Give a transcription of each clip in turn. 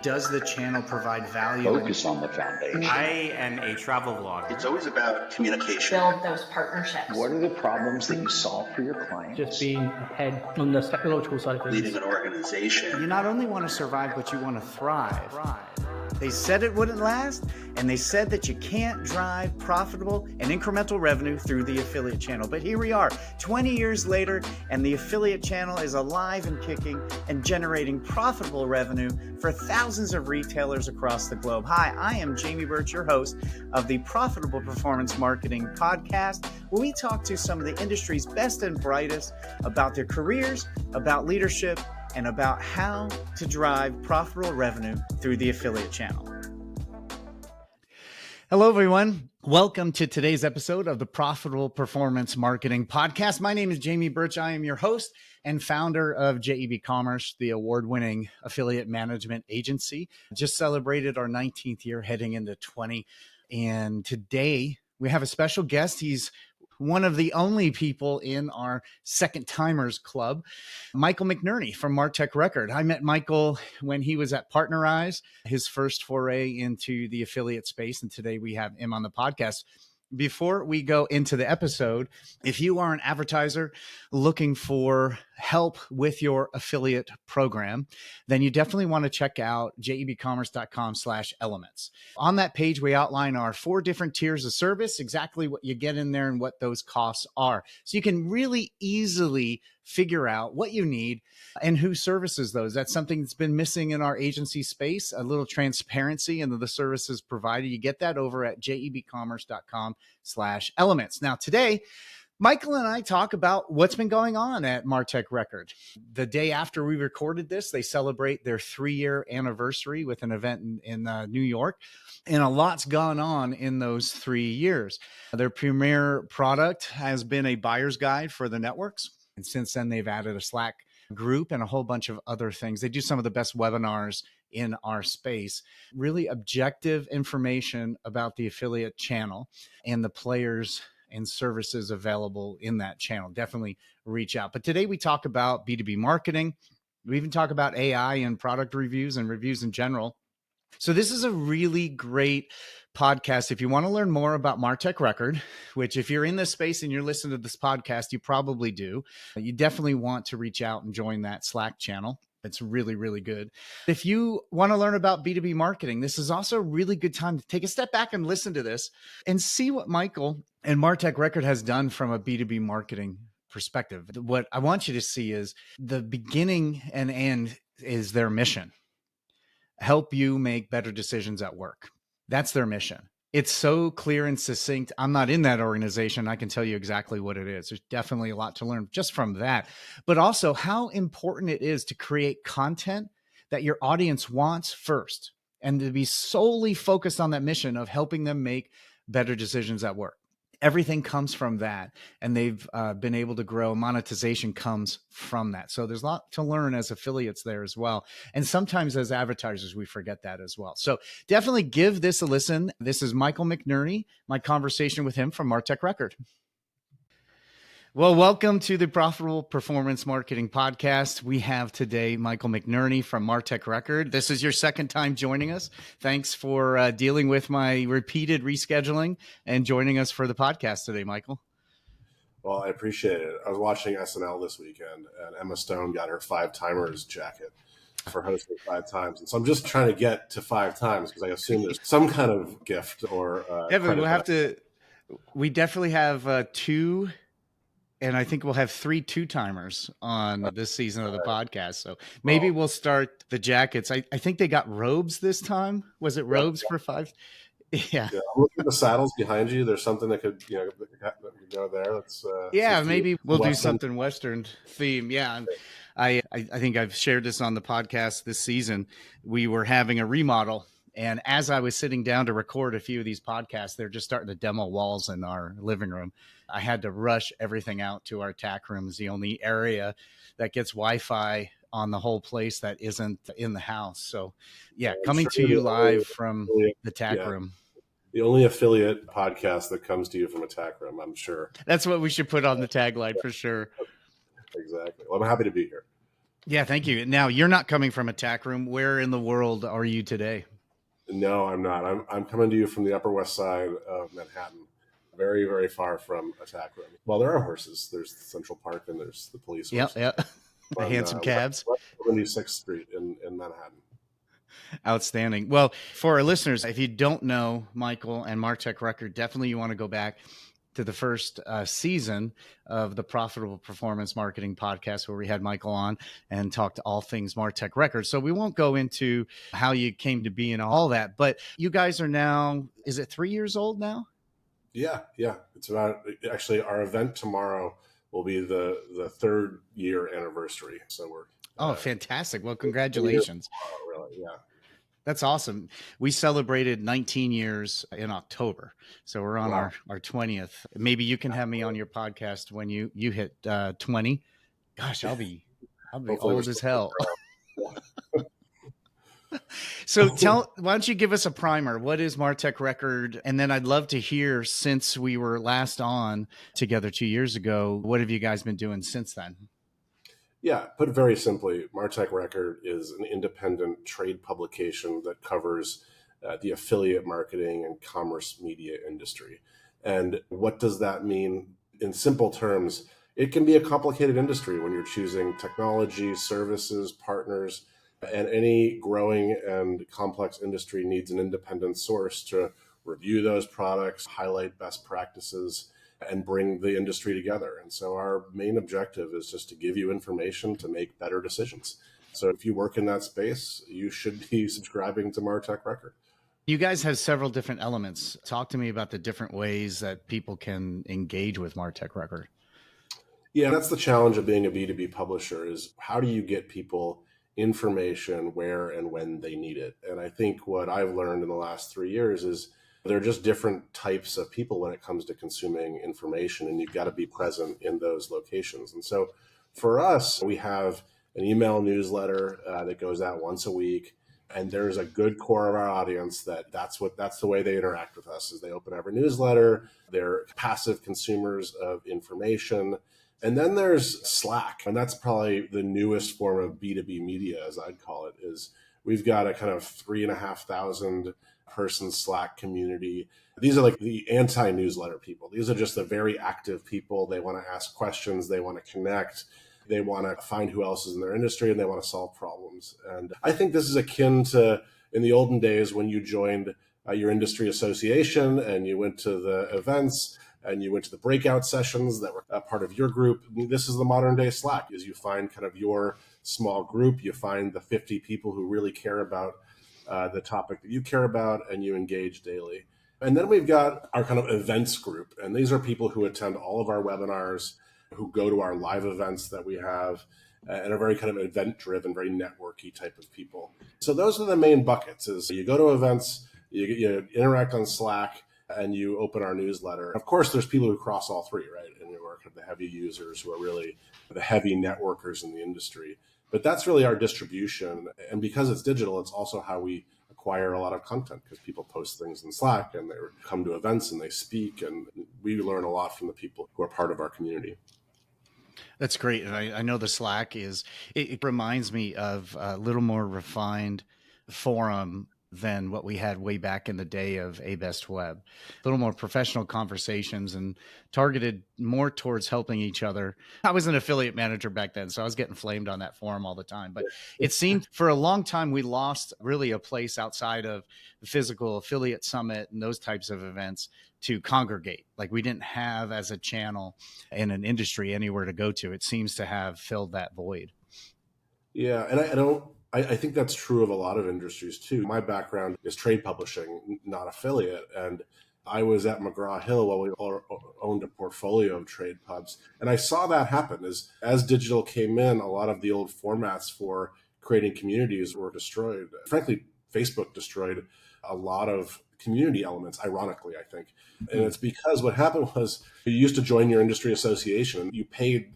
Does the channel provide value? Focus on the foundation. I am a travel vlogger. It's always about communication. Build those partnerships. What are the problems that you solve for your clients? Just being ahead on the technological side of things. Leading an organization. You not only want to survive, but you want to thrive. They said it wouldn't last, and they said that you can't drive profitable and incremental revenue through the affiliate channel. But here we are, 20 years later, and the affiliate channel is alive and kicking and generating profitable revenue for thousands of retailers across the globe. Hi, I am Jamie Birch, your host of the Profitable Performance Marketing Podcast, where we talk to some of the industry's best and brightest about their careers, about leadership, and about how to drive profitable revenue through the affiliate channel. Hello, everyone. Welcome to today's episode of the Profitable Performance Marketing Podcast. My name is Jamie Birch. I am your host and founder of JEBCommerce, the award-winning affiliate management agency. Just celebrated our 19th year, heading into 20. And today we have a special guest. He's one of the only people in our second timers club, Michael McNerny from MartechRecord. I met Michael when he was at Partnerize, his first foray into the affiliate space. And today we have him on the podcast. Before we go into the episode, if you are an advertiser looking for help with your affiliate program, then you definitely want to check out JEBCommerce.com/elements. On that page, we outline our 4 different tiers of service, exactly what you get in there and what those costs are. So you can really easily figure out what you need and who services those. That's something that's been missing in our agency space, a little transparency into the services provided. You get that over at JEBCommerce.com/elements. Now, today, Michael and I talk about what's been going on at MartechRecord. The day after we recorded this, they celebrate their 3-year anniversary with an event in New York. And a lot's gone on in those 3 years. Their premier product has been a buyer's guide for the networks. And since then, they've added a Slack group and a whole bunch of other things. They do some of the best webinars in our space, really objective information about the affiliate channel and the players and services available in that channel. Definitely reach out. But today we talk about B2B marketing. We even talk about AI and product reviews and reviews in general. So this is a really great podcast. If you want to learn more about MartechRecord, which if you're in this space and you're listening to this podcast, you probably do, you definitely want to reach out and join that Slack channel. It's really, really good. If you want to learn about B2B marketing, this is also a really good time to take a step back and listen to this and see what Michael and MartechRecord has done from a B2B marketing perspective. What I want you to see is the beginning and end is their mission. Help you make better decisions at work. That's their mission. It's so clear and succinct. I'm not in that organization. I can tell you exactly what it is. There's definitely a lot to learn just from that, but also how important it is to create content that your audience wants first and to be solely focused on that mission of helping them make better decisions at work. Everything comes from that, and they've been able to grow. Monetization comes from that. So there's a lot to learn as affiliates there as well. And sometimes as advertisers, we forget that as well. So definitely give this a listen. This is Michael McNerny, my conversation with him from MartechRecord. Well, welcome to the Profitable Performance Marketing Podcast. We have today Michael McNerny from MartechRecord. This is your second time joining us. Thanks for dealing with my repeated rescheduling and joining us for the podcast today, Michael. Well, I appreciate it. I was watching SNL this weekend, and Emma Stone got her 5 timers jacket for hosting 5 times. And so I'm just trying to get to 5 times because I assume there's some kind of gift or yeah, but we definitely have 2. And I think we'll have 3 2-timers on this season of the podcast. So maybe we'll start the jackets. I think they got robes this time. Was it robes for 5? Yeah. I'm looking at the saddles behind you. There's something that could, that could go there. Let's, maybe we'll do something Western theme. Yeah. I think I've shared this on the podcast this season. We were having a remodel. And as I was sitting down to record a few of these podcasts, they're just starting to demo walls in our living room. I had to rush everything out to our tack room. It's the only area that gets Wi-Fi on the whole place that isn't in the house. So yeah, coming to you live from the tack room. The only affiliate podcast that comes to you from a tack room, I'm sure. That's what we should put on the tagline for sure. Exactly. Well, I'm happy to be here. Yeah, thank you. Now, you're not coming from a tack room. Where in the world are you today? No, I'm not. I'm coming to you from the Upper West Side of Manhattan, very, very far from a tack room. Well, there are horses. There's Central Park and there's the police Yep, horses. yep. The On handsome cabs. West 76th Street in Manhattan. Outstanding. Well, for our listeners, if you don't know Michael and MartechRecord, definitely you want to go back to the first season of the Profitable Performance Marketing Podcast, where we had Michael on and talked all things MartechRecord. So we won't go into how you came to be and all that, but you guys are now, is it 3 years old now? Yeah. It's about, actually, our event tomorrow will be the 3rd year anniversary. So we're fantastic. Well, congratulations. Tomorrow, really, yeah. That's awesome. We celebrated 19 years in October. So we're on Wow. our 20th. Maybe you can have me on your podcast when you hit 20. Gosh, I'll be Hopefully old as hell. Yeah. So why don't you give us a primer? What is MartechRecord? And then I'd love to hear, since we were last on together 2 years ago, what have you guys been doing since then? Yeah, put very simply, MartechRecord is an independent trade publication that covers the affiliate marketing and commerce media industry. And what does that mean? In simple terms, it can be a complicated industry when you're choosing technology, services, partners, and any growing and complex industry needs an independent source to review those products, highlight best practices, and bring the industry together. And so our main objective is just to give you information to make better decisions. So if you work in that space, you should be subscribing to MartechRecord. You guys have several different elements. Talk to me about the different ways that people can engage with MartechRecord. Yeah, that's the challenge of being a B2B publisher, is how do you get people information where and when they need it? And I think what I've learned in the last 3 years is there are just different types of people when it comes to consuming information, and you've got to be present in those locations. And so for us, we have an email newsletter that goes out once a week, and there's a good core of our audience that's the way they interact with us, is they open every newsletter. They're passive consumers of information. And then there's Slack, and that's probably the newest form of B2B media, as I'd call it. Is we've got a kind of 3,500 person Slack community. These are like the anti-newsletter people. These are just the very active people. They want to ask questions. They want to connect. They want to find who else is in their industry, and they want to solve problems. And I think this is akin to in the olden days when you joined your industry association and you went to the events and you went to the breakout sessions that were a part of your group. This is the modern day Slack, is you find kind of your small group. You find the 50 people who really care about the topic that you care about, and you engage daily. And then we've got our kind of events group. And these are people who attend all of our webinars, who go to our live events that we have, and are very kind of event driven, very networky type of people. So those are the main buckets. Is you go to events, you interact on Slack, and you open our newsletter. Of course, there's people who cross all three, right? And who are the heavy users, who are really the heavy networkers in the industry. But that's really our distribution. And because it's digital, it's also how we acquire a lot of content, because people post things in Slack and they come to events and they speak. And we learn a lot from the people who are part of our community. That's great. And I know the Slack it reminds me of a little more refined forum than what we had way back in the day of A Best Web. A little more professional conversations and targeted more towards helping each other. I was an affiliate manager back then, so I was getting flamed on that forum all the time. But it seemed for a long time we lost really a place outside of the physical affiliate summit and those types of events to congregate. Like we didn't have as a channel in an industry anywhere to go to. It seems to have filled that void. Yeah, and I think that's true of a lot of industries too. My background is trade publishing, not affiliate. And I was at McGraw-Hill while we owned a portfolio of trade pubs. And I saw that happen as digital came in, a lot of the old formats for creating communities were destroyed. Frankly, Facebook destroyed a lot of community elements, ironically, I think. And it's because what happened was you used to join your industry association, you paid,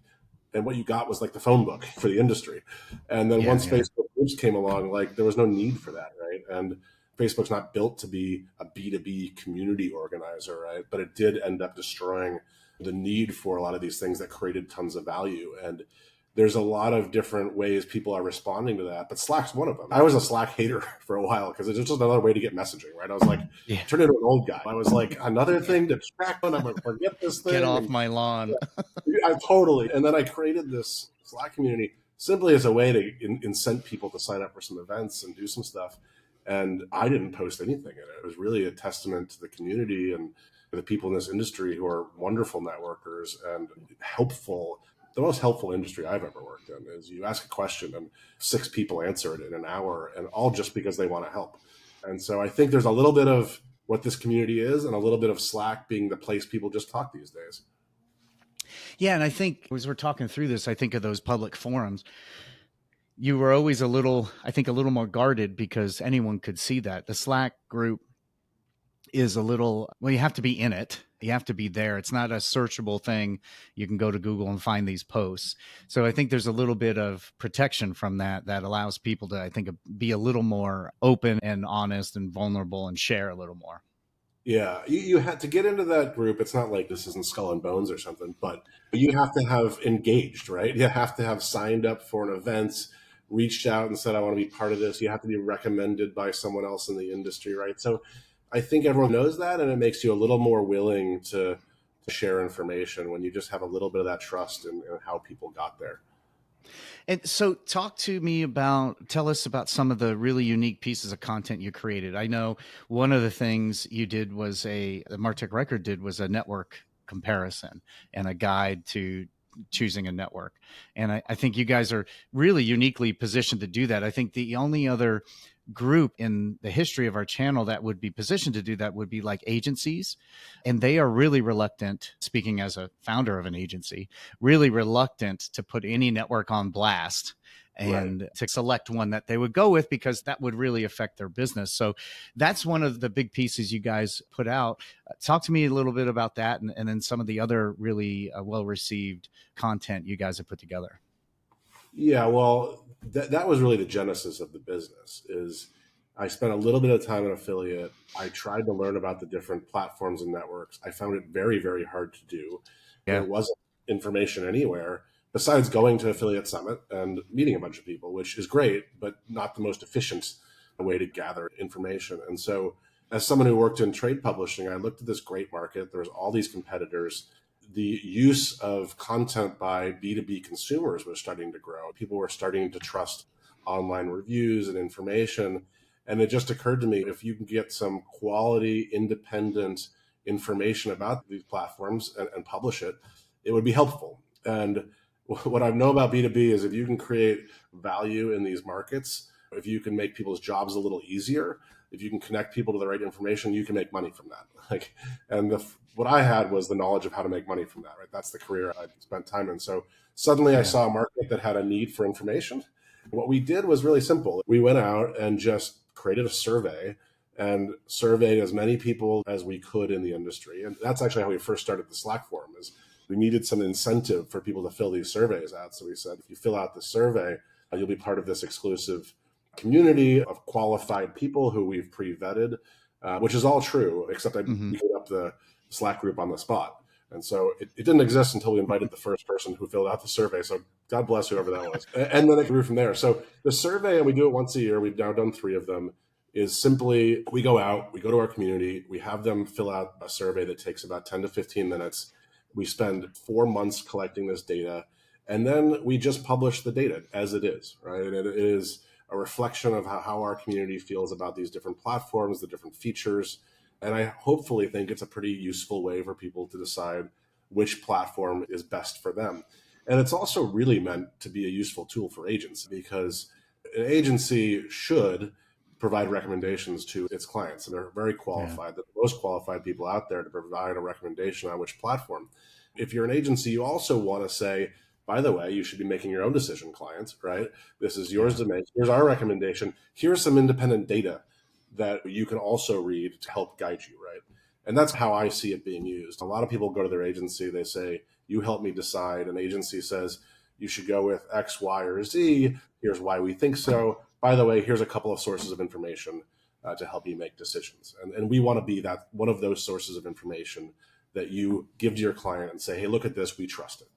and what you got was like the phone book for the industry. And then once Facebook groups came along, like there was no need for that, right? And Facebook's not built to be a B2B community organizer, right? But it did end up destroying the need for a lot of these things that created tons of value. And there's a lot of different ways people are responding to that, but Slack's one of them. I was a Slack hater for a while because it's just another way to get messaging, right? I was like, Yeah. turned into an old guy. I was like, another thing to track on. I'm going to forget this thing. Get off my lawn. I totally. And then I created this Slack community simply as a way to incent people to sign up for some events and do some stuff. And I didn't post anything in it. It was really a testament to the community and the people in this industry who are wonderful networkers and helpful. The most helpful industry I've ever worked in is you ask a question and 6 people answer it in an hour, and all just because they want to help. And so I think there's a little bit of what this community is and a little bit of Slack being the place people just talk these days. Yeah. And I think as we're talking through this, I think of those public forums. You were always a little more guarded because anyone could see that. The Slack group is a little, well, you have to be in it. You have to be there. It's not a searchable thing. You can go to Google and find these posts. So I think there's a little bit of protection from that allows people to, I think, be a little more open and honest and vulnerable and share a little more. Yeah, you had to get into that group. It's not like this isn't Skull and Bones or something, but you have to have engaged, right? You have to have signed up for an event, reached out and said, I want to be part of this. You have to be recommended by someone else in the industry, right? So I think everyone knows that, and it makes you a little more willing to share information when you just have a little bit of that trust in how people got there. And so tell us about some of the really unique pieces of content you created. I know one of the things you did was the MartechRecord did was a network comparison and a guide to choosing a network. And I think you guys are really uniquely positioned to do that. I think the only other group in the history of our channel that would be positioned to do that would be like agencies. And they are really reluctant, speaking as a founder of an agency, really reluctant to put any network on blast and to select one that they would go with because that would really affect their business. So that's one of the big pieces you guys put out. Talk to me a little bit about that and then some of the other really well-received content you guys have put together. Yeah, well, that was really the genesis of the business. Is I spent a little bit of time in affiliate. I tried to learn about the different platforms and networks. I found it very, very hard to do. Yeah. There wasn't information anywhere besides going to Affiliate Summit and meeting a bunch of people, which is great, but not the most efficient way to gather information. And so as someone who worked in trade publishing, I looked at this great market. There was all these competitors. The use of content by B2B consumers was starting to grow. People were starting to trust online reviews and information. And it just occurred to me, if you can get some quality, independent information about these platforms and publish it, it would be helpful. And what I know about B2B is if you can create value in these markets, if you can make people's jobs a little easier, if you can connect people to the right information, you can make money from that. What I had was the knowledge of how to make money from that, right? That's the career I spent time in. So suddenly I saw a market that had a need for information. What we did was really simple. We went out and just created a survey and surveyed as many people as we could in the industry. And that's actually how we first started the Slack forum. Is we needed some incentive for people to fill these surveys out. So we said, if you fill out the survey, you'll be part of this exclusive community of qualified people who we've pre-vetted, which is all true, except I put up the Slack group on the spot. And so it didn't exist until we invited the first person who filled out the survey. So God bless whoever that was. And then it grew from there. So the survey, and we do it once a year, we've now done 3 of them, is simply we go out, we go to our community, we have them fill out a survey that takes about 10 to 15 minutes. We spend 4 months collecting this data, and then we just publish the data as it is, right? And it is a reflection of how our community feels about these different platforms, the different features. And I hopefully think it's a pretty useful way for people to decide which platform is best for them. And it's also really meant to be a useful tool for agents, because an agency should provide recommendations to its clients, and they're very qualified. They're the most qualified people out there to provide a recommendation on which platform. If you're an agency, you also want to say, by the way, you should be making your own decision, clients, right? This is yours to make. Here's our recommendation. Here's some independent data that you can also read to help guide you, right? And that's how I see it being used. A lot of people go to their agency, they say, you help me decide. An agency says, you should go with X, Y, or Z. Here's why we think so. By the way, here's a couple of sources of information to help you make decisions. And we want to be that one of those sources of information that you give to your client and say, hey, look at this, we trust it.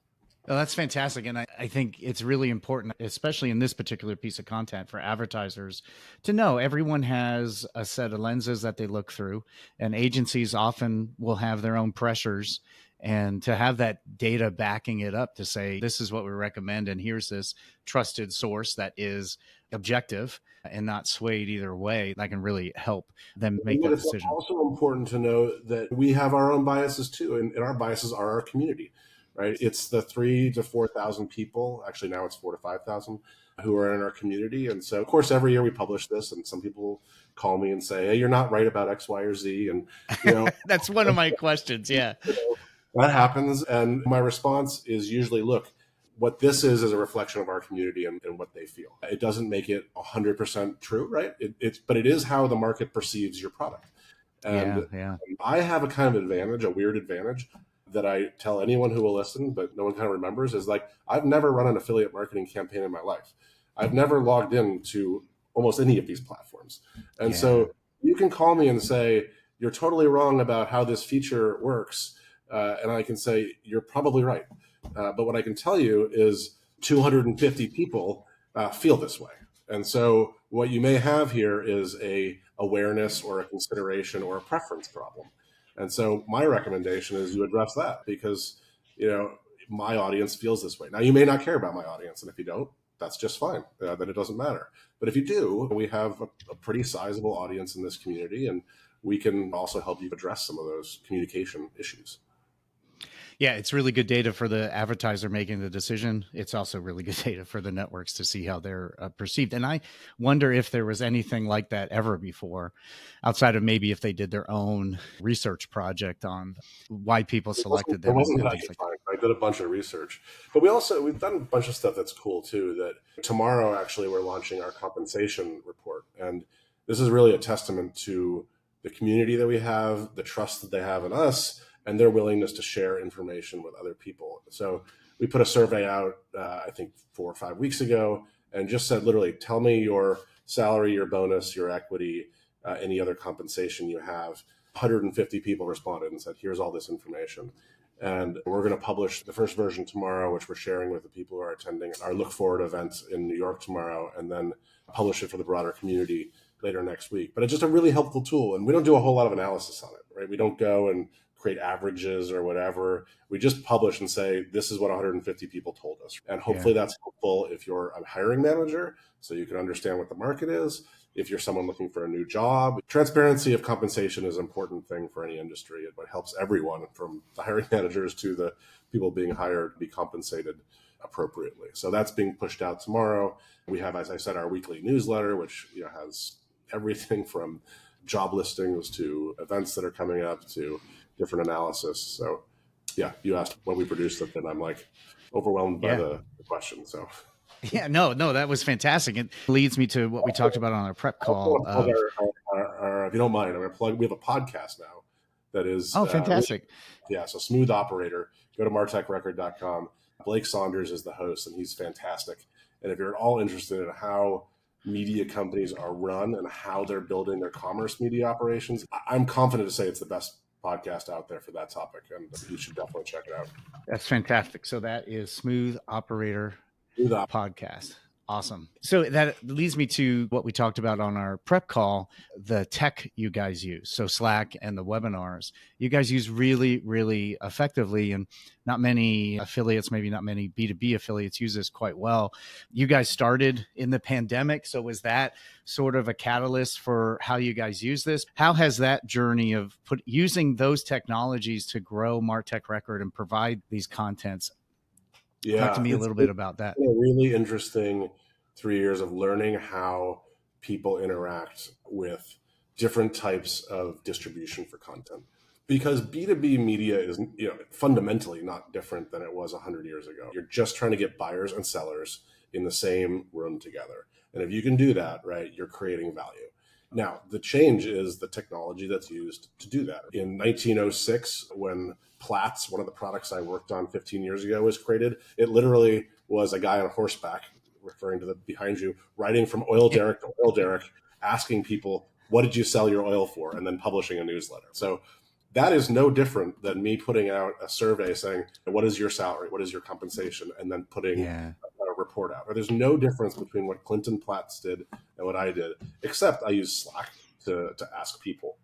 Oh, that's fantastic. And I think it's really important, especially in this particular piece of content for advertisers, to know everyone has a set of lenses that they look through, and agencies often will have their own pressures. And to have that data backing it up to say, this is what we recommend, and here's this trusted source that is objective and not swayed either way, that can really help them make But that it's decision. also important to know that we have our own biases too, and our biases are our community, right? It's the 3,000 to 4,000 people. Actually, now it's 4,000 to 5,000 who are in our community. And so, of course, every year we publish this, and some people call me and say, "Hey, you're not right about X, Y, or Z." And That's one of my questions. Yeah. that happens. And my response is usually, look, what this is a reflection of our community and what they feel. It doesn't make it 100% true, right? But it is how the market perceives your product. And Yeah. I have a kind of advantage, a weird advantage that I tell anyone who will listen, but no one kind of remembers, is like, I've never run an affiliate marketing campaign in my life. I've never logged into almost any of these platforms. And so you can call me and say, you're totally wrong about how this feature works. And I can say, you're probably right. But what I can tell you is 250 people feel this way. And so what you may have here is a awareness or a consideration or a preference problem. And so my recommendation is you address that because, my audience feels this way. Now, you may not care about my audience. And if you don't, that's just fine. Then it doesn't matter. But if you do, we have a pretty sizable audience in this community, and we can also help you address some of those communication issues. Yeah, it's really good data for the advertiser making the decision. It's also really good data for the networks to see how they're perceived. And I wonder if there was anything like that ever before, outside of maybe if they did their own research project on why people selected them. It wasn't and that things like time. I did a bunch of research, but we've done a bunch of stuff that's cool too. That tomorrow, actually, we're launching our compensation report. And this is really a testament to the community that we have, the trust that they have in us, and their willingness to share information with other people. So we put a survey out, I think 4 or 5 weeks ago, and just said, literally, tell me your salary, your bonus, your equity, any other compensation you have. 150 people responded and said, here's all this information. And we're going to publish the first version tomorrow, which we're sharing with the people who are attending our Look Forward event in New York tomorrow, and then publish it for the broader community later next week. But it's just a really helpful tool. And we don't do a whole lot of analysis on it, right? We don't go and create averages or whatever. We just publish and say, this is what 150 people told us. And hopefully that's helpful if you're a hiring manager, so you can understand what the market is. If you're someone looking for a new job, transparency of compensation is an important thing for any industry. It helps everyone, from the hiring managers to the people being hired, be compensated appropriately. So that's being pushed out tomorrow. We have, as I said, our weekly newsletter, which has everything from job listings to events that are coming up to different analysis. So yeah, you asked when we produced it, and I'm like overwhelmed by the question. So yeah, no, that was fantastic. It leads me to what we talked about on our prep call. If you don't mind, I'm going to plug. We have a podcast now that is fantastic. So Smooth Operator. Go to MartechRecord.com. Blake Saunders is the host, and he's fantastic. And if you're at all interested in how media companies are run and how they're building their commerce media operations, I'm confident to say it's the best podcast out there for that topic, and you should definitely check it out. That's fantastic. So that is Smooth Operator podcast. Awesome. So that leads me to what we talked about on our prep call, the tech you guys use. So Slack and the webinars you guys use really, really effectively, and not many affiliates, maybe not many B2B affiliates use this quite well. You guys started in the pandemic. So was that sort of a catalyst for how you guys use this? How has that journey of using those technologies to grow MartechRecord and provide these contents? Talk to me a little bit about that. A really interesting 3 years of learning how people interact with different types of distribution for content. Because B2B media is fundamentally not different than it was 100 years ago. You're just trying to get buyers and sellers in the same room together. And if you can do that, right, you're creating value. Now, the change is the technology that's used to do that. In 1906, when Platts, one of the products I worked on 15 years ago, was created, it literally was a guy on horseback, referring to the behind you, riding from oil derrick to oil derrick, asking people, what did you sell your oil for? And then publishing a newsletter. So That is no different than me putting out a survey saying, what is your salary? What is your compensation? And then putting a report out. There's no difference between what Clinton Platts did and what I did, except I use Slack to ask people.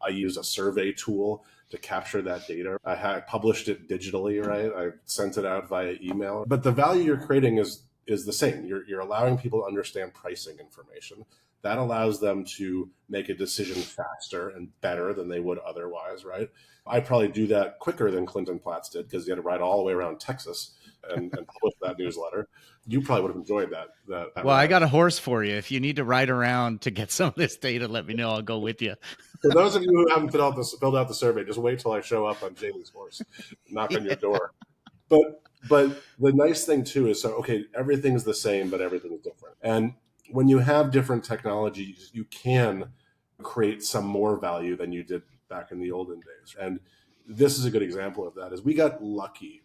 I use a survey tool to capture that data. I published it digitally, right? I sent it out via email. But the value you're creating is the same. You're allowing people to understand pricing information. That allows them to make a decision faster and better than they would otherwise, right? I probably do that quicker than Clinton Platts did because he had to ride all the way around Texas and publish that newsletter. You probably would have enjoyed that. Well, I got a horse for you. If you need to ride around to get some of this data, let me know. I'll go with you. For those of you who haven't filled out the survey, just wait till I show up on Jamie's horse, knock on your door. But the nice thing too is, okay, everything's the same, but everything's different. And when you have different technologies, you can create some more value than you did back in the olden days. And this is a good example of that. Is we got lucky.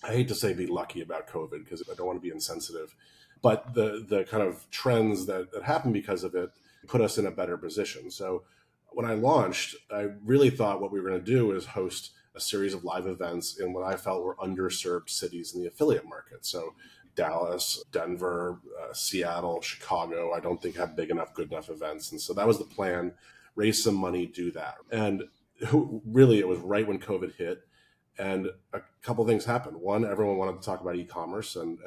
I hate to say be lucky about COVID because I don't want to be insensitive, but the kind of trends that happened because of it put us in a better position. So when I launched, I really thought what we were going to do is host a series of live events in what I felt were underserved cities in the affiliate market. So Dallas, Denver, Seattle, Chicago, I don't think had big enough, good enough events. And so that was the plan, raise some money, do that. And really, it was right when COVID hit. And a couple of things happened. One, everyone wanted to talk about e-commerce and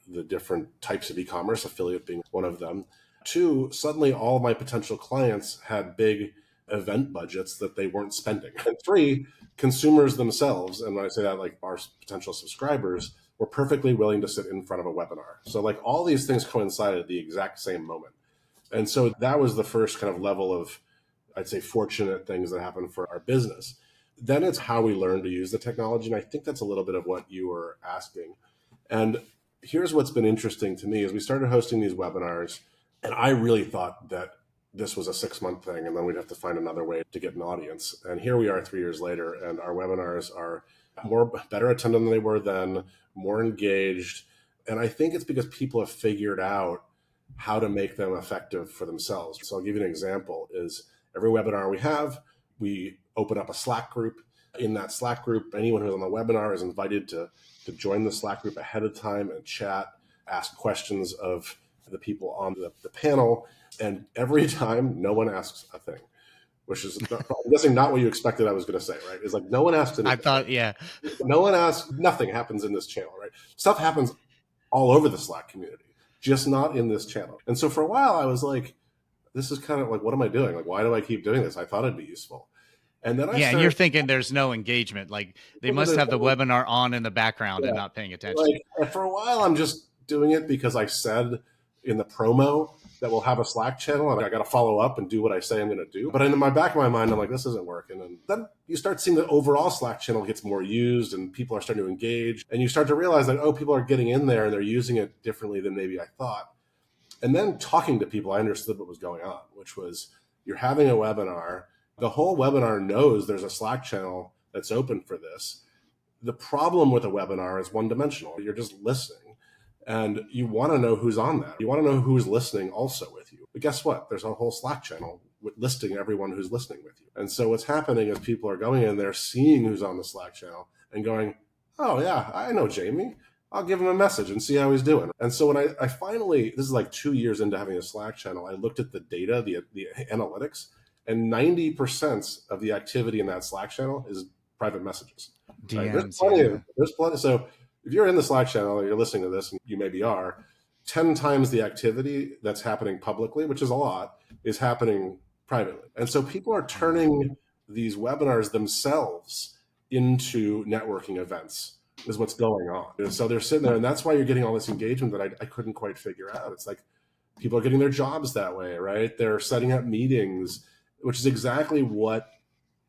the different types of e-commerce, affiliate being one of them. Two, suddenly all of my potential clients had big event budgets that they weren't spending. And three, consumers themselves, and when I say that, like our potential subscribers, were perfectly willing to sit in front of a webinar. So like all these things coincided at the exact same moment. And so that was the first kind of level of, I'd say, fortunate things that happened for our business. Then it's how we learn to use the technology. And I think that's a little bit of what you were asking. And here's what's been interesting to me is we started hosting these webinars, and I really thought that this was a 6-month thing, and then we'd have to find another way to get an audience. And here we are 3 years later, and our webinars are better attended than they were then, more engaged. And I think it's because people have figured out how to make them effective for themselves. So I'll give you an example is every webinar we open up a Slack group. In that Slack group, anyone who's on the webinar is invited to join the Slack group ahead of time and chat, ask questions of the people on the panel. And every time, no one asks a thing, which is, I'm guessing, not what you expected I was going to say, right? It's like no one asks anything. I thought, yeah. No one asks, nothing happens in this channel, right? Stuff happens all over the Slack community, just not in this channel. And so for a while, I was like, this is kind of like, what am I doing? Like, why do I keep doing this? I thought it'd be useful. And then and you're thinking there's no engagement. Like they must have the webinar on in the background and not paying attention. Like, for a while, I'm just doing it because I said in the promo that we'll have a Slack channel and I got to follow up and do what I say I'm going to do. But in the back of my mind, I'm like, this isn't working. And then you start seeing the overall Slack channel gets more used and people are starting to engage. And you start to realize that, oh, people are getting in there and they're using it differently than maybe I thought. And then talking to people, I understood what was going on, which was you're having a webinar. The whole webinar knows there's a Slack channel that's open for this. The problem with a webinar is one-dimensional. You're just listening. And you want to know who's on that. You want to know who's listening also with you. But guess what? There's a whole Slack channel listing everyone who's listening with you. And so what's happening is people are going in there, seeing who's on the Slack channel and going, oh yeah, I know Jamie. I'll give him a message and see how he's doing. And so when I finally, this is like 2 years into having a Slack channel, I looked at the data, the analytics, and 90% of the activity in that Slack channel is private messages. Right? There's plenty. So if you're in the Slack channel or you're listening to this, and you maybe are, 10 times the activity that's happening publicly, which is a lot, is happening privately. And so people are turning these webinars themselves into networking events is what's going on. And so they're sitting there, and that's why you're getting all this engagement that I couldn't quite figure out. It's like people are getting their jobs that way, right? They're setting up meetings, which is exactly what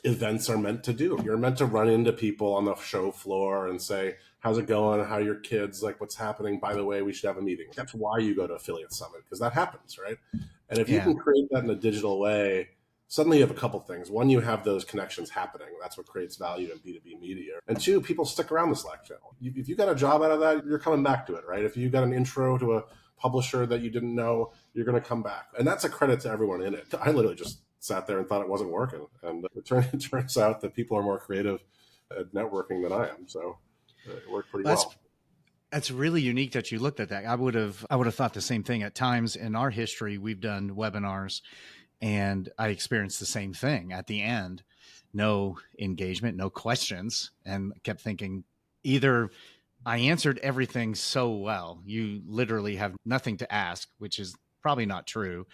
events are meant to do. You're meant to run into people on the show floor and say, how's it going? How are your kids? Like, what's happening? By the way, we should have a meeting. That's why you go to Affiliate Summit, because that happens, right? And if you can create that in a digital way, suddenly you have a couple things. One, you have those connections happening. That's what creates value in B2B media. And two, people stick around the Slack channel. If you got a job out of that, you're coming back to it, right? If you got an intro to a publisher that you didn't know, you're going to come back. And that's a credit to everyone in it. I literally just sat there and thought it wasn't working. And it turns out that people are more creative at networking than I am. So it worked pretty well. That's really unique that you looked at that. I would have thought the same thing. At times in our history, we've done webinars and I experienced the same thing at the end. No engagement, no questions, and kept thinking either I answered everything so well, you literally have nothing to ask, which is probably not true,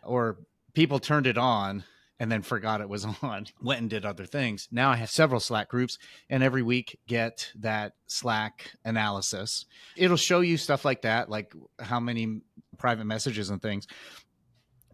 or people turned it on and then forgot it was on, went and did other things. Now I have several Slack groups and every week get that Slack analysis. It'll show you stuff like that, like how many private messages and things.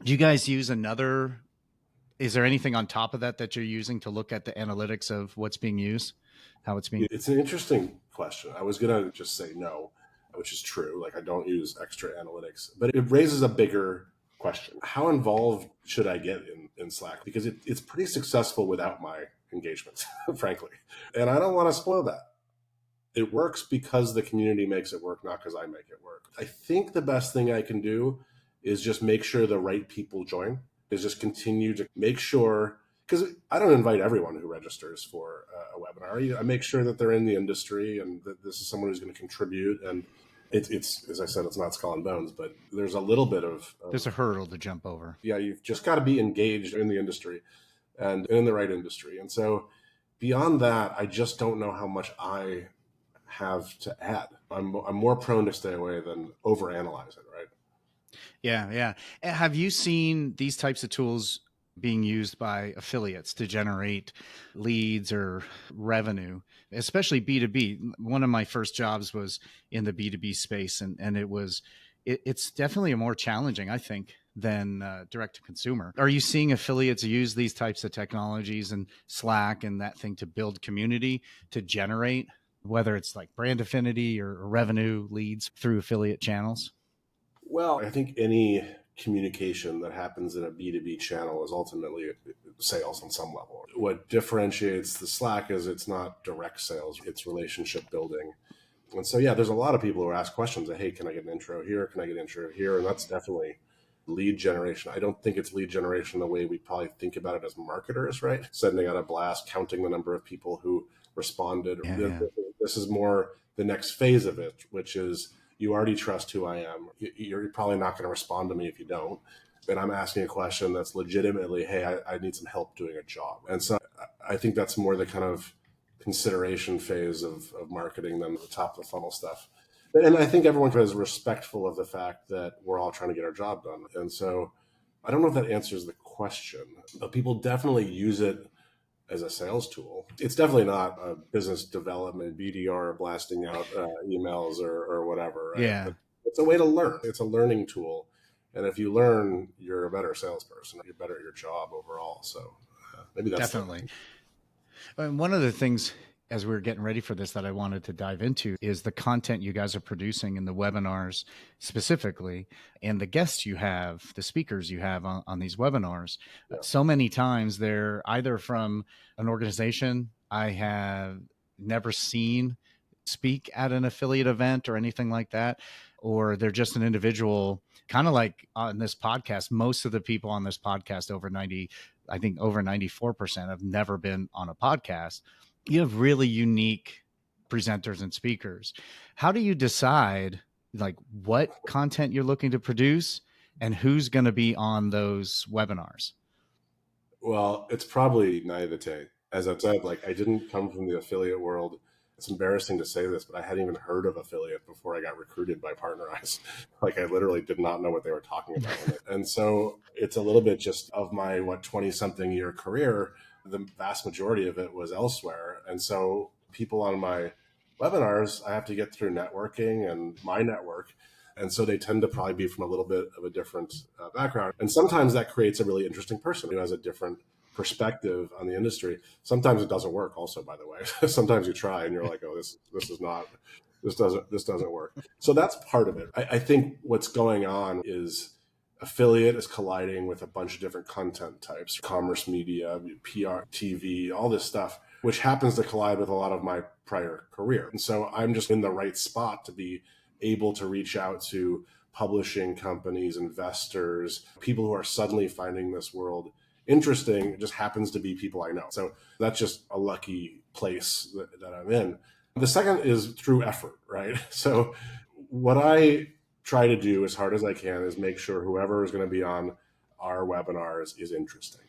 Do you guys use is there anything on top of that you're using to look at the analytics of what's being used, how it's being? It's an interesting question. I was going to just say no, which is true. Like I don't use extra analytics, but it raises a bigger question. How involved should I get in Slack? Because it's pretty successful without my engagement, frankly. And I don't want to spoil that. It works because the community makes it work, not because I make it work. I think the best thing I can do is just make sure the right people join, is just continue to make sure, because I don't invite everyone who registers for a webinar. I make sure that they're in the industry and that this is someone who's going to contribute. And it's as I said, it's not skull and bones, but there's a little bit of there's a hurdle to jump over. Yeah, you've just got to be engaged in the industry and in the right industry. And so beyond that, I just don't know how much I have to add. I'm more prone to stay away than overanalyze it, right? Yeah. Have you seen these types of tools being used by affiliates to generate leads or revenue, especially B2B? One of my first jobs was in the B2B space, and it's definitely a more challenging, I think, than direct to consumer. Are you seeing affiliates use these types of technologies and Slack and that thing to build community, to generate, whether it's like brand affinity or revenue leads through affiliate channels? Well, I think any communication that happens in a B2B channel is ultimately sales on some level. What differentiates the Slack is it's not direct sales, it's relationship building. And so, yeah, there's a lot of people who ask questions like, hey, can I get an intro here? Can I get an intro here? And that's definitely lead generation. I don't think it's lead generation the way we probably think about it as marketers, right? Sending out a blast, counting the number of people who responded. Yeah. This is more the next phase of it, which is you already trust who I am. You're probably not going to respond to me if you don't. But I'm asking a question that's legitimately, hey, I need some help doing a job. And so I think that's more the kind of consideration phase of marketing than the top of the funnel stuff. And I think everyone is respectful of the fact that we're all trying to get our job done. And so I don't know if that answers the question, but people definitely use it as a sales tool. It's definitely not a business development, BDR, blasting out emails or whatever. Right? Yeah. But it's a way to learn. It's a learning tool. And if you learn, you're a better salesperson. You're better at your job overall. So maybe that's definitely. And one of the things as we were getting ready for this that I wanted to dive into is the content you guys are producing in the webinars specifically, and the guests you have, the speakers you have on these webinars. Yeah. So many times they're either from an organization I have never seen speak at an affiliate event or anything like that, or they're just an individual, kind of like on this podcast. Most of the people on this podcast, over 94% have never been on a podcast. You have really unique presenters and speakers. How do you decide like what content you're looking to produce and who's going to be on those webinars? Well, it's probably naivete. As I've said, like I didn't come from the affiliate world. It's embarrassing to say this, but I hadn't even heard of affiliate before I got recruited by Partnerize. Like I literally did not know what they were talking about. And so it's a little bit just of my, 20-something year career, the vast majority of it was elsewhere. And so people on my webinars, I have to get through networking and my network. And so they tend to probably be from a little bit of a different background. And sometimes that creates a really interesting person who has a different perspective on the industry. Sometimes it doesn't work also, by the way. Sometimes you try and you're like, oh, this doesn't work. So that's part of it. I think what's going on is affiliate is colliding with a bunch of different content types, commerce media, PR, TV, all this stuff, which happens to collide with a lot of my prior career. And so I'm just in the right spot to be able to reach out to publishing companies, investors, people who are suddenly finding this world interesting. It just happens to be people I know. So that's just a lucky place that I'm in. The second is through effort, right? So what I try to do as hard as I can is make sure whoever is going to be on our webinars is interesting.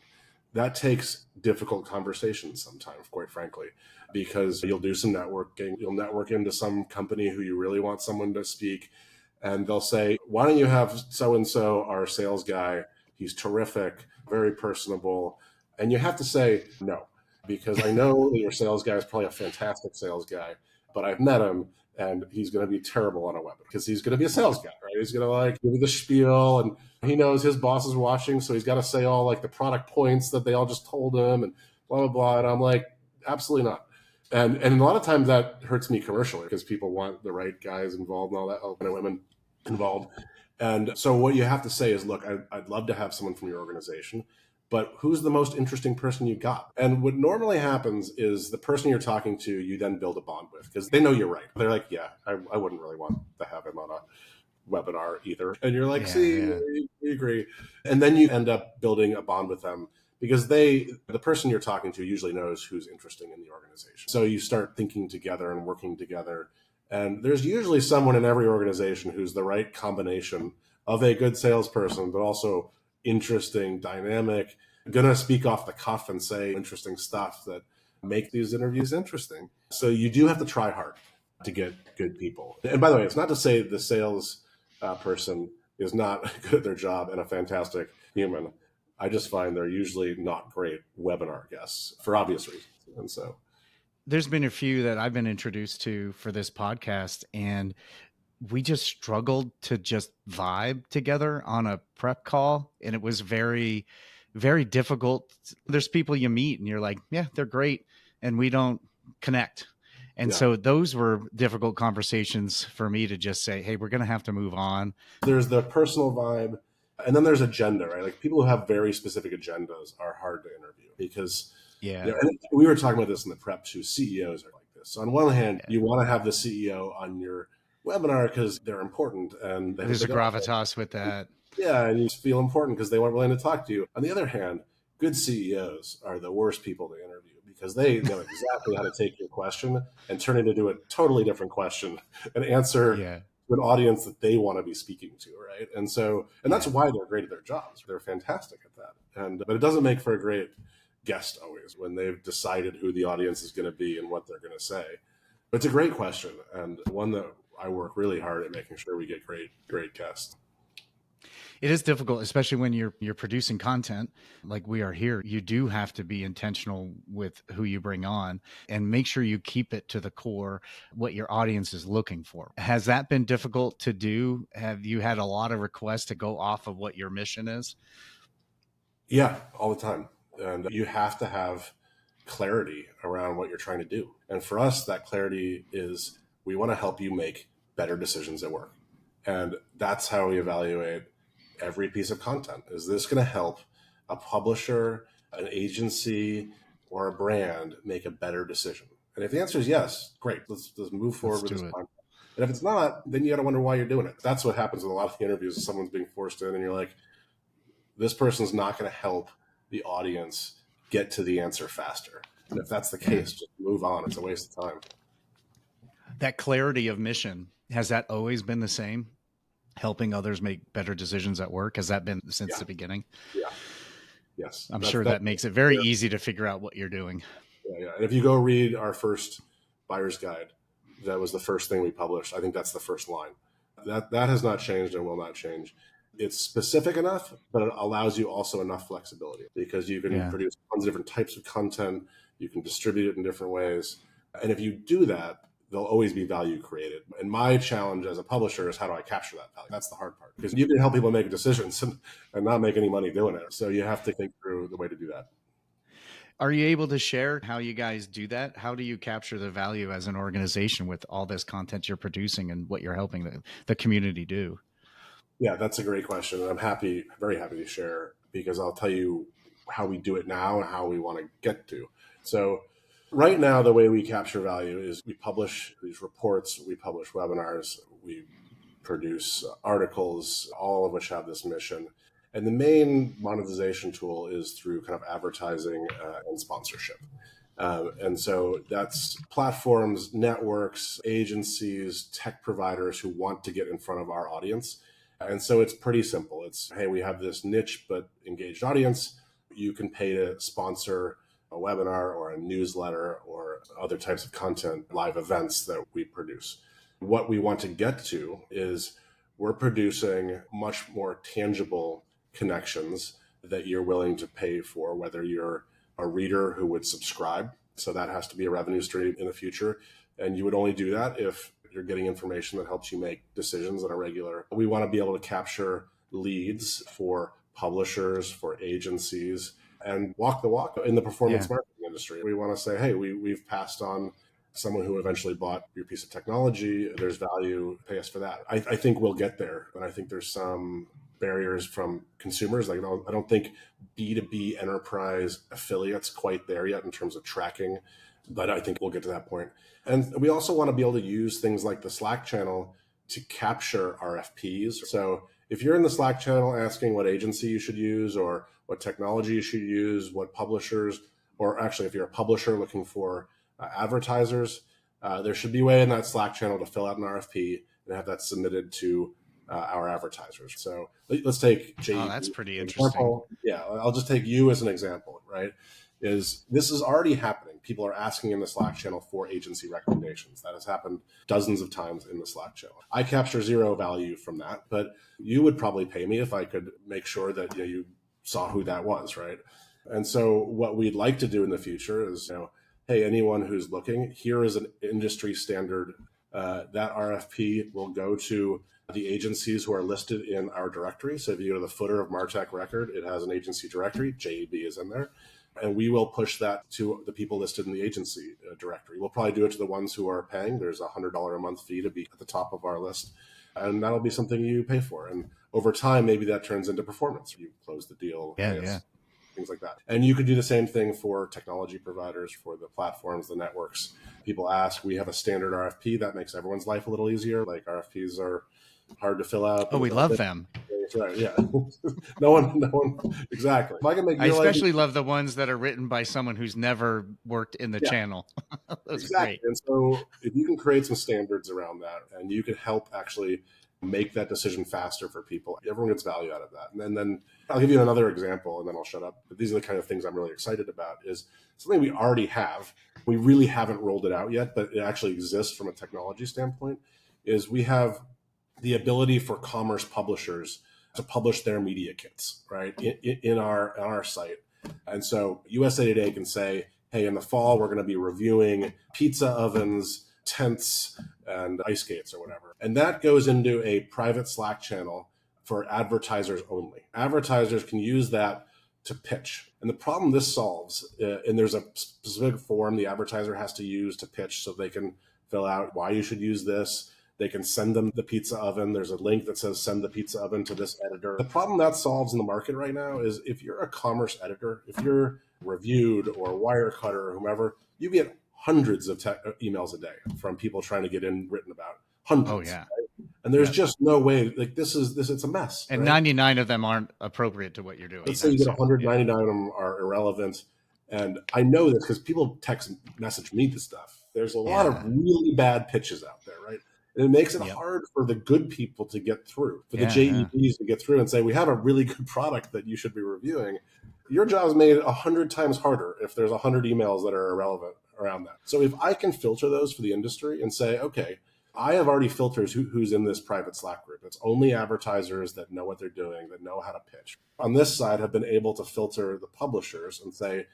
That takes difficult conversations sometimes, quite frankly, because you'll do some networking. You'll network into some company who you really want someone to speak, and they'll say, why don't you have so-and-so, our sales guy? He's terrific, very personable. And you have to say no, because I know that your sales guy is probably a fantastic sales guy, but I've met him and he's going to be terrible on a webinar because he's going to be a sales guy, right? He's going to like give you the spiel, and he knows his boss is watching. So he's got to say all like the product points that they all just told him and blah, blah, blah. And I'm like, absolutely not. And a lot of times that hurts me commercially because people want the right guys involved and all that, and women involved. And so what you have to say is, look, I'd love to have someone from your organization, but who's the most interesting person you got? And what normally happens is the person you're talking to, you then build a bond with because they know you're right. They're like, yeah, I wouldn't really want to have him on a webinar either. And you're like, we agree. And then you end up building a bond with them because the person you're talking to usually knows who's interesting in the organization. So you start thinking together and working together. And there's usually someone in every organization who's the right combination of a good salesperson, but also interesting, dynamic, going to speak off the cuff and say interesting stuff that make these interviews interesting. So you do have to try hard to get good people. And by the way, it's not to say the sales person is not good at their job and a fantastic human. I just find they're usually not great webinar guests for obvious reasons. And so there's been a few that I've been introduced to for this podcast, and we just struggled to just vibe together on a prep call. And it was very, very difficult. There's people you meet and you're like, yeah, they're great. And we don't connect. And so those were difficult conversations for me to just say, hey, we're going to have to move on. There's the personal vibe. And then there's agenda, right? Like people who have very specific agendas are hard to interview because and we were talking about this in the prep too. CEOs are like this. So on one hand, you want to have the CEO on your webinar because they're important and there's a gravitas with that. Yeah, and you feel important because they weren't willing to talk to you. On the other hand, good CEOs are the worst people to interview because they know exactly how to take your question and turn it into a totally different question and answer to an audience that they want to be speaking to, right? And that's why they're great at their jobs. They're fantastic at that. But it doesn't make for a great guest always when they've decided who the audience is going to be and what they're going to say. But it's a great question and one that I work really hard at making sure we get great guests. It is difficult, especially when you're producing content like we are here. You do have to be intentional with who you bring on and make sure you keep it to the core, what your audience is looking for. Has that been difficult to do? Have you had a lot of requests to go off of what your mission is? Yeah, all the time. And you have to have clarity around what you're trying to do. And for us, that clarity is we want to help you make better decisions at work. And that's how we evaluate every piece of content. Is this going to help a publisher, an agency, or a brand make a better decision? And if the answer is yes, great. Let's move forward with this content. And if it's not, then you got to wonder why you're doing it. That's what happens with a lot of the interviews. Is someone's being forced in and you're like, this person's not going to help the audience get to the answer faster. And if that's the case, just move on. It's a waste of time. That clarity of mission, has that always been the same? Helping others make better decisions at work? Has that been since the beginning? Yeah. Yes. I'm sure that makes it very easy to figure out what you're doing. Yeah. And if you go read our first buyer's guide, that was the first thing we published. I think that's the first line. That has not changed and will not change. It's specific enough, but it allows you also enough flexibility because you can produce tons of different types of content. You can distribute it in different ways. And if you do that, there'll always be value created. And my challenge as a publisher is how do I capture that value? That's the hard part because you can help people make decisions and not make any money doing it. So you have to think through the way to do that. Are you able to share how you guys do that? How do you capture the value as an organization with all this content you're producing and what you're helping the community do? Yeah, that's a great question. And I'm very happy to share because I'll tell you how we do it now and how we want to get to. So right now, the way we capture value is we publish these reports, we publish webinars, we produce articles, all of which have this mission. And the main monetization tool is through kind of advertising and sponsorship. And so that's platforms, networks, agencies, tech providers who want to get in front of our audience. And so it's pretty simple. It's, hey, we have this niche but engaged audience. You can pay to sponsor a webinar or a newsletter or other types of content, live events that we produce. What we want to get to is we're producing much more tangible connections that you're willing to pay for, whether you're a reader who would subscribe. So that has to be a revenue stream in the future. And you would only do that if you're getting information that helps you make decisions on a regular. We want to be able to capture leads for publishers, for agencies, and walk the walk in the performance marketing industry. We want to say, hey, we've passed on someone who eventually bought your piece of technology. There's value, pay us for that. I think we'll get there. And I think there's some barriers from consumers. Like, I don't think B2B enterprise affiliates quite there yet in terms of tracking, but I think we'll get to that point. And we also want to be able to use things like the Slack channel to capture RFPs. So if you're in the Slack channel asking what agency you should use or what technology you should use, what publishers, or actually if you're a publisher looking for advertisers, there should be a way in that Slack channel to fill out an RFP and have that submitted to our advertisers. So let's take JEB. Oh, that's pretty interesting. Yeah, I'll just take you as an example, right? This is already happening. People are asking in the Slack channel for agency recommendations. That has happened dozens of times in the Slack channel. I capture zero value from that, but you would probably pay me if I could make sure that you saw who that was, right? And so what we'd like to do in the future is, hey, anyone who's looking, here is an industry standard. That RFP will go to the agencies who are listed in our directory. So if you go to the footer of MartechRecord, it has an agency directory. JEB is in there. And we will push that to the people listed in the agency directory. We'll probably do it to the ones who are paying. There's a $100 a month fee to be at the top of our list. And that'll be something you pay for. And over time, maybe that turns into performance. You close the deal. Things like that. And you could do the same thing for technology providers, for the platforms, the networks. People ask, we have a standard RFP that makes everyone's life a little easier. Like, RFPs are hard to fill out. Oh, we love them. Right, yeah. no one, exactly. If I can make I especially love the ones that are written by someone who's never worked in the channel. Those exactly. are great. And so if you can create some standards around that and you can help actually make that decision faster for people, everyone gets value out of that. And then I'll give you another example and then I'll shut up. But these are the kind of things I'm really excited about, is something we already have. We really haven't rolled it out yet, but it actually exists from a technology standpoint, is we have the ability for commerce publishers to publish their media kits, right, in our site. And so USA Today can say, hey, in the fall, we're going to be reviewing pizza ovens, tents, and ice skates or whatever. And that goes into a private Slack channel for advertisers only. Advertisers can use that to pitch. And the problem this solves, and there's a specific form the advertiser has to use to pitch so they can fill out why you should use this. They can send them the pizza oven. There's a link that says send the pizza oven to this editor. The problem that solves in the market right now is if you're a commerce editor, if you're Reviewed or Wirecutter or whomever, you get hundreds of emails a day from people trying to get in written about. Hundreds. Oh, yeah. Right? And there's just no way, like this, it's a mess. And right? 99 of them aren't appropriate to what you're doing. Let's say you get 199 of them are irrelevant. And I know this because people message me this stuff. There's a lot of really bad pitches out there, right? And it makes it hard for the good people to get through, for the JEBs to get through and say, we have a really good product that you should be reviewing. Your job is made 100 times harder if there's 100 emails that are irrelevant around that. So if I can filter those for the industry and say, okay, I have already filtered who's in this private Slack group. It's only advertisers that know what they're doing, that know how to pitch. On this side, I've been able to filter the publishers and say,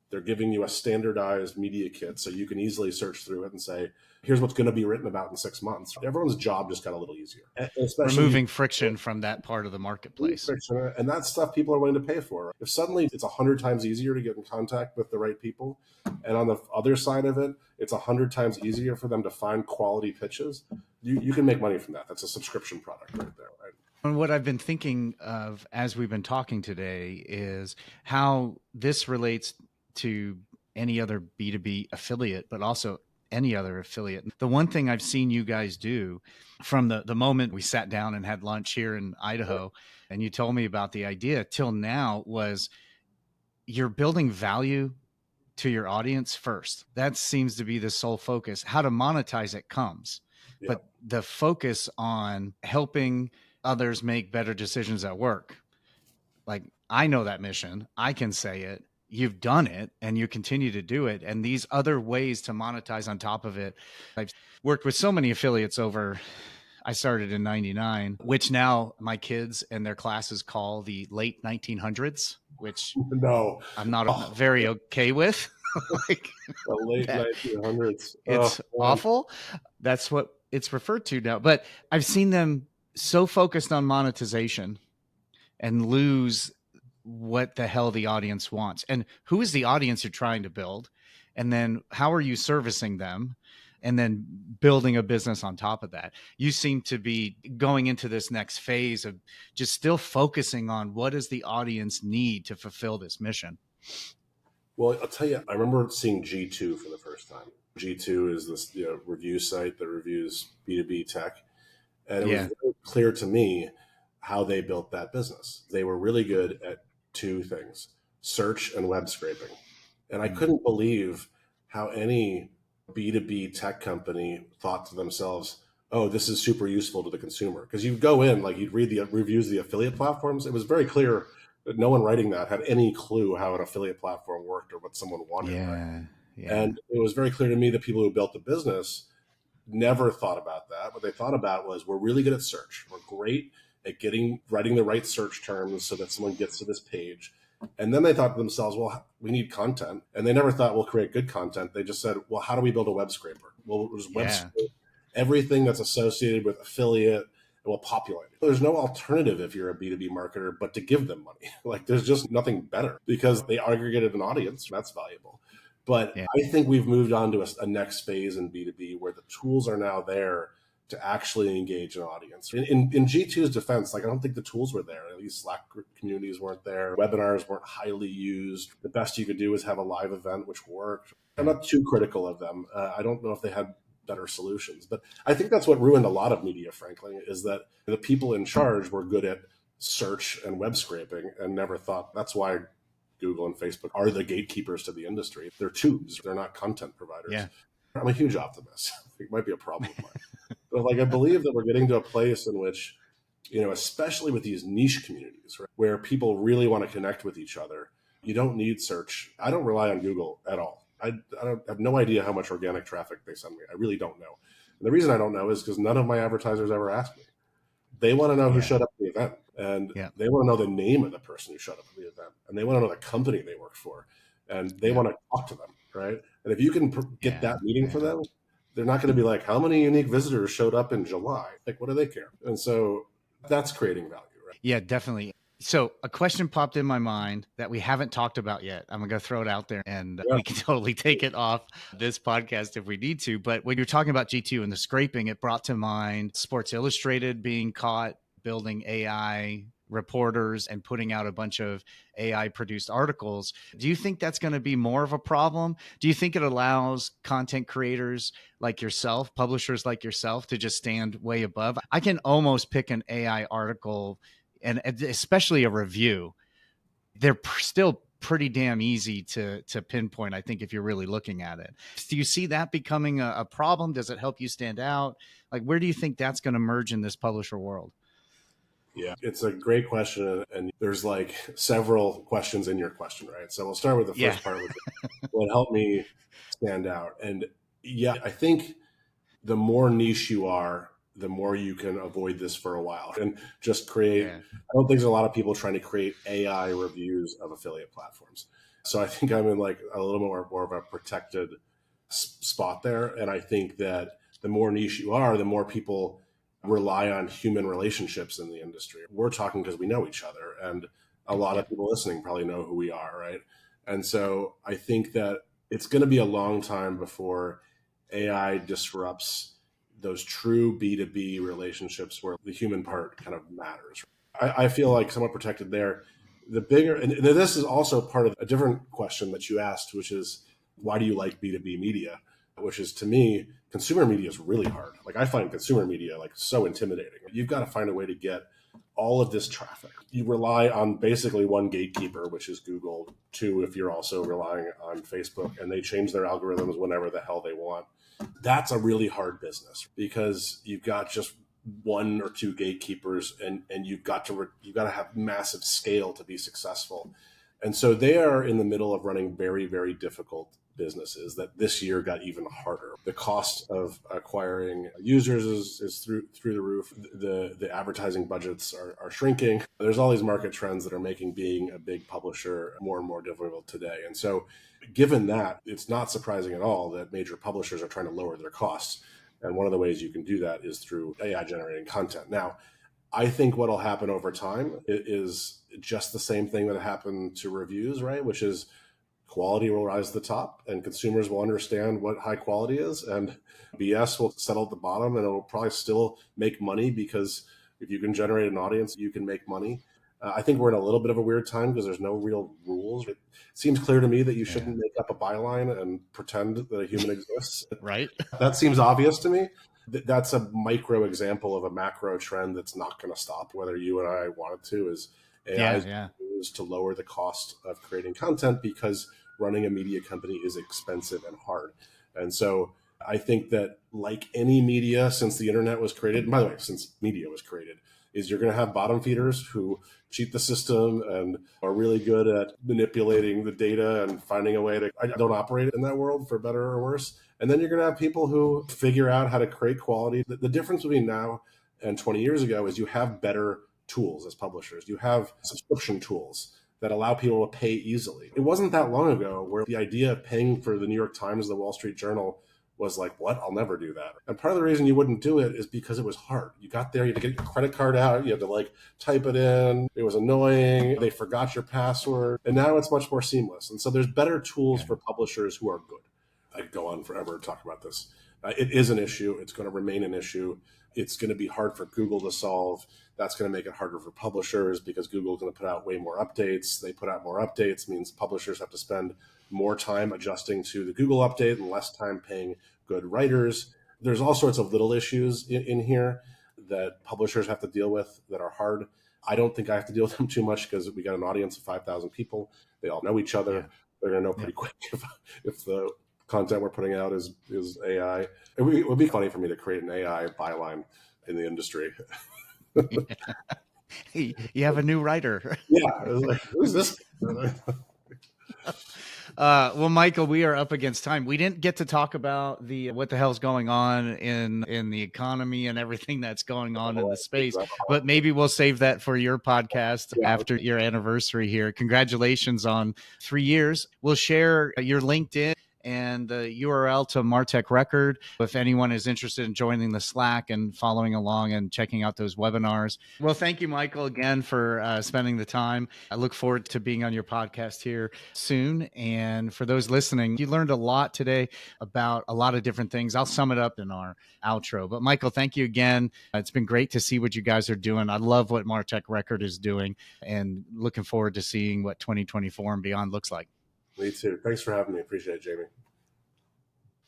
they're giving you a standardized media kit so you can easily search through it and say, here's what's going to be written about in 6 months. Everyone's job just got a little easier. Especially removing friction from that part of the marketplace. And that's stuff people are willing to pay for. If suddenly it's 100 times easier to get in contact with the right people, and on the other side of it, it's 100 times easier for them to find quality pitches, you can make money from that. That's a subscription product right there, right? And what I've been thinking of as we've been talking today is how this relates to any other B2B affiliate, but also any other affiliate. The one thing I've seen you guys do from the moment we sat down and had lunch here in Idaho and you told me about the idea till now was you're building value to your audience first. That seems to be the sole focus. How to monetize it comes, but the focus on helping others make better decisions at work. Like, I know that mission. I can say it. You've done it and you continue to do it. And these other ways to monetize on top of it. I've worked with so many affiliates I started in 99, which now my kids and their classes call the late 1900s, which I'm not very okay with. Like, the late 1900s. It's awful. That's what it's referred to now. But I've seen them so focused on monetization and lose what the hell the audience wants. And who is the audience you're trying to build? And then how are you servicing them? And then building a business on top of that. You seem to be going into this next phase of just still focusing on what does the audience need to fulfill this mission. Well, I'll tell you, I remember seeing G2 for the first time. G2 is this review site that reviews B2B tech. And it was very clear to me how they built that business. They were really good at two things, search and web scraping. And I couldn't believe how any B2B tech company thought to themselves, oh, this is super useful to the consumer. Because you go in, like you'd read the reviews of the affiliate platforms. It was very clear that no one writing that had any clue how an affiliate platform worked or what someone wanted. Right? And it was very clear to me that people who built the business never thought about that. What they thought about was, we're really good at search. We're great at writing the right search terms so that someone gets to this page. And then they thought to themselves, well, we need content. And they never thought we'll create good content. They just said, well, how do we build a web scraper? We'll just web scrape everything that's associated with affiliate, and we'll populate it. There's no alternative if you're a B2B marketer, but to give them money. Like, there's just nothing better because they aggregated an audience. That's valuable. But I think we've moved on to a next phase in B2B where the tools are now there to actually engage an audience. In G2's defense, like, I don't think the tools were there. At least Slack communities weren't there. Webinars weren't highly used. The best you could do was have a live event, which worked. I'm not too critical of them. I don't know if they had better solutions, but I think that's what ruined a lot of media, frankly, is that the people in charge were good at search and web scraping and never thought. That's why Google and Facebook are the gatekeepers to the industry. They're tubes. They're not content providers. Yeah. I'm a huge optimist. It might be a problem of mine. But like, I believe that we're getting to a place in which, especially with these niche communities, right, where people really want to connect with each other, you don't need search. I don't rely on Google at all. I have no idea how much organic traffic they send me. I really don't know. And the reason I don't know is because none of my advertisers ever ask me. They want to know who showed up at the event, and they want to know the name of the person who showed up at the event, and they want to know the company they work for, and they want to talk to them, right? And if you can get that meeting for them, they're not going to be like, how many unique visitors showed up in July? Like, what do they care? And so that's creating value, right? Yeah, definitely. So a question popped in my mind that we haven't talked about yet. I'm going to go throw it out there, and we can totally take it off this podcast if we need to. But when you're talking about G2 and the scraping, it brought to mind Sports Illustrated being caught building AI reporters and putting out a bunch of AI produced articles. Do you think that's going to be more of a problem? Do you think it allows content creators like yourself, publishers like yourself, to just stand way above? I can almost pick an AI article, and especially a review. They're still pretty damn easy to pinpoint, I think, if you're really looking at it. Do you see that becoming a problem? Does it help you stand out? Like, where do you think that's going to merge in this publisher world? Yeah, it's a great question. And there's like several questions in your question, right? So we'll start with the first part, which will help me stand out. And I think the more niche you are, the more you can avoid this for a while and just create. I don't think there's a lot of people trying to create AI reviews of affiliate platforms. So I think I'm in like a little more of a protected spot there. And I think that the more niche you are, the more people rely on human relationships in the industry. We're talking because we know each other, and a lot of people listening probably know who we are, right? And so I think that it's going to be a long time before AI disrupts those true B2B relationships where the human part kind of matters. I feel like somewhat protected there. The bigger, and this is also part of a different question that you asked, which is, why do you like B2B media? Which is, to me, consumer media is really hard. Like, I find consumer media like so intimidating. You've got to find a way to get all of this traffic. You rely on basically one gatekeeper, which is Google, two, if you're also relying on Facebook, and they change their algorithms whenever the hell they want. That's a really hard business because you've got just one or two gatekeepers, and you've got to have massive scale to be successful. And so they are in the middle of running very, very difficult businesses that this year got even harder. The cost of acquiring users is through the roof. The advertising budgets are shrinking. There's all these market trends that are making being a big publisher more and more difficult today. And so given that, it's not surprising at all that major publishers are trying to lower their costs. And one of the ways you can do that is through AI generating content. Now, I think what'll happen over time is just the same thing that happened to reviews, right? Which is quality will rise to the top and consumers will understand what high quality is, and BS will settle at the bottom, and it'll probably still make money because if you can generate an audience, you can make money. I think we're in a little bit of a weird time because there's no real rules. It seems clear to me that you shouldn't make up a byline and pretend that a human exists. Right. That seems obvious to me. That's a micro example of a macro trend that's not going to stop, whether you and I want it to, is AI is used to lower the cost of creating content because running a media company is expensive and hard. And so I think that like any media since the internet was created, and by the way, since media was created, is you're going to have bottom feeders who cheat the system and are really good at manipulating the data and finding a way to, I don't operate in that world for better or worse. And then you're going to have people who figure out how to create quality. The difference between now and 20 years ago is you have better tools as publishers. You have subscription tools that allow people to pay easily. It wasn't that long ago where the idea of paying for the New York Times, the Wall Street Journal was like, what? I'll never do that. And part of the reason you wouldn't do it is because it was hard. You got there, you had to get your credit card out, you had to like type it in. It was annoying. They forgot your password. And now it's much more seamless. And so there's better tools for publishers who are good. I could go on forever and talk about this. It is an issue. It's going to remain an issue. It's going to be hard for Google to solve. That's going to make it harder for publishers because Google's going to put out way more updates. They put out more updates means publishers have to spend more time adjusting to the Google update and less time paying good writers. There's all sorts of little issues in here that publishers have to deal with that are hard. I don't think I have to deal with them too much because we got an audience of 5,000 people. They all know each other. They're going to know pretty quick if the content we're putting out is AI. It would be funny for me to create an AI byline in the industry. You have a new writer. Yeah. I was like, who's this? Well, Michael, we are up against time. We didn't get to talk about what the hell's going on in the economy and everything that's going on in the space, but maybe we'll save that for your podcast after your anniversary here. Congratulations on 3 years. We'll share your LinkedIn and the URL to MartechRecord if anyone is interested in joining the Slack and following along and checking out those webinars. Well, thank you, Michael, again for spending the time. I look forward to being on your podcast here soon. And for those listening, you learned a lot today about a lot of different things. I'll sum it up in our outro. But Michael, thank you again. It's been great to see what you guys are doing. I love what MartechRecord is doing and looking forward to seeing what 2024 and beyond looks like. Me too. Thanks for having me. Appreciate it, Jamie.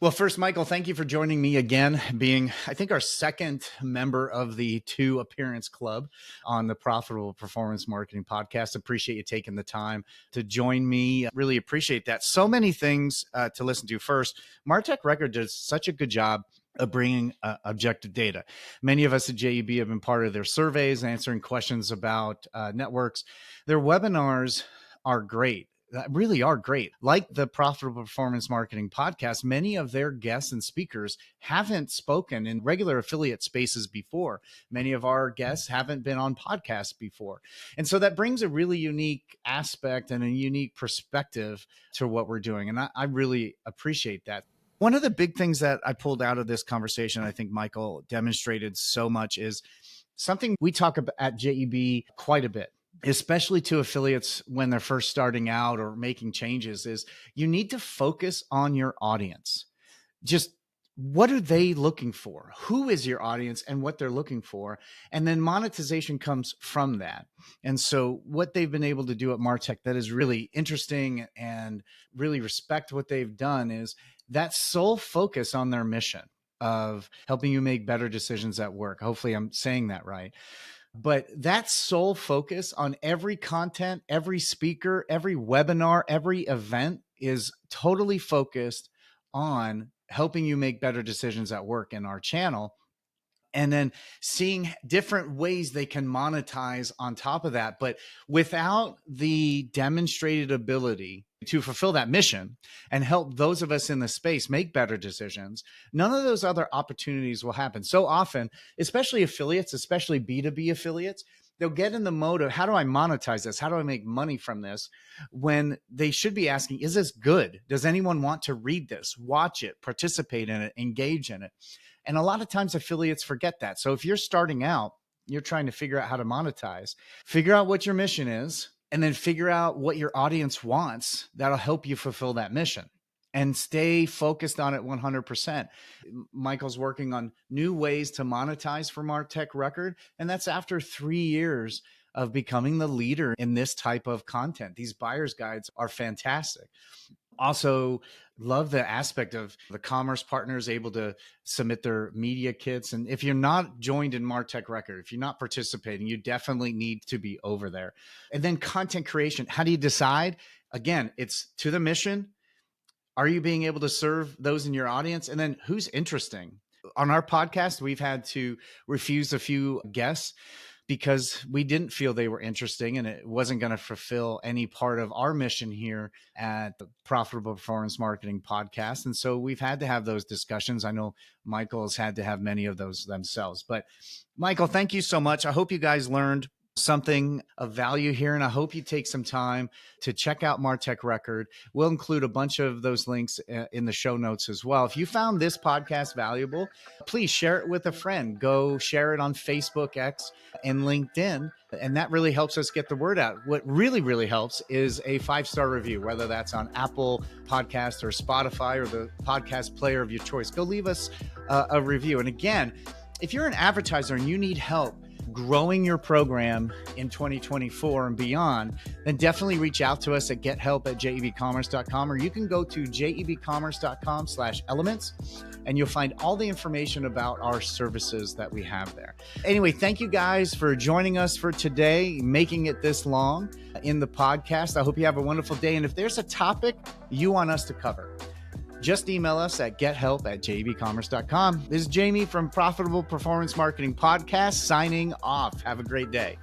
Well, first, Michael, thank you for joining me again, being, I think, our second member of the 2 Appearance Club on the Profitable Performance Marketing Podcast. Appreciate you taking the time to join me. Really appreciate that. So many things to listen to. First, MartechRecord does such a good job of bringing objective data. Many of us at JEB have been part of their surveys, answering questions about networks. Their webinars are great. That really are great. Like the Profitable Performance Marketing Podcast, many of their guests and speakers haven't spoken in regular affiliate spaces before. Many of our guests haven't been on podcasts before. And so that brings a really unique aspect and a unique perspective to what we're doing. And I really appreciate that. One of the big things that I pulled out of this conversation, I think Michael demonstrated so much, is something we talk about at JEB quite a bit, especially to affiliates when they're first starting out or making changes, is you need to focus on your audience. Just what are they looking for? Who is your audience and what they're looking for? And then monetization comes from that. And so what they've been able to do at Martech that is really interesting and really respect what they've done is that sole focus on their mission of helping you make better decisions at work. Hopefully I'm saying that right. But that sole focus on every content, every speaker, every webinar, every event is totally focused on helping you make better decisions at work in our channel. And then seeing different ways they can monetize on top of that. But without the demonstrated ability to fulfill that mission and help those of us in the space make better decisions, none of those other opportunities will happen. So often, especially affiliates, especially B2B affiliates, they'll get in the mode of, how do I monetize this? How do I make money from this? When they should be asking, is this good? Does anyone want to read this, watch it, participate in it, engage in it? And a lot of times affiliates forget that. So if you're starting out, you're trying to figure out how to monetize, figure out what your mission is, and then figure out what your audience wants. That'll help you fulfill that mission and stay focused on it 100%. Michael's working on new ways to monetize for MartechRecord. And that's after 3 years of becoming the leader in this type of content. These buyer's guides are fantastic. Also, love the aspect of the commerce partners able to submit their media kits. And if you're not joined in MartechRecord, if you're not participating, you definitely need to be over there. And then content creation. How do you decide? Again, it's to the mission. Are you being able to serve those in your audience? And then who's interesting? On our podcast, we've had to refuse a few guests because we didn't feel they were interesting and it wasn't going to fulfill any part of our mission here at the Profitable Performance Marketing Podcast. And so we've had to have those discussions. I know Michael has had to have many of those themselves. But Michael, thank you so much. I hope you guys learned something of value here, and I hope you take some time to check out MartechRecord. We'll include a bunch of those links in the show notes as well. If you found this podcast valuable, please share it with a friend. Go share it on Facebook, X, and LinkedIn, and that really helps us get the word out. What really, really helps is a 5-star review, whether that's on Apple Podcasts or Spotify or the podcast player of your choice. Go leave us a review. And again, if you're an advertiser and you need help growing your program in 2024 and beyond, then definitely reach out to us at gethelp@JEBCommerce.com, or you can go to JEBCommerce.com/elements and you'll find all the information about our services that we have there. Anyway, thank you guys for joining us for today, making it this long in the podcast. I hope you have a wonderful day. And if there's a topic you want us to cover, just email us at gethelp@JEBCommerce.com. This is Jamie from Profitable Performance Marketing Podcast signing off. Have a great day.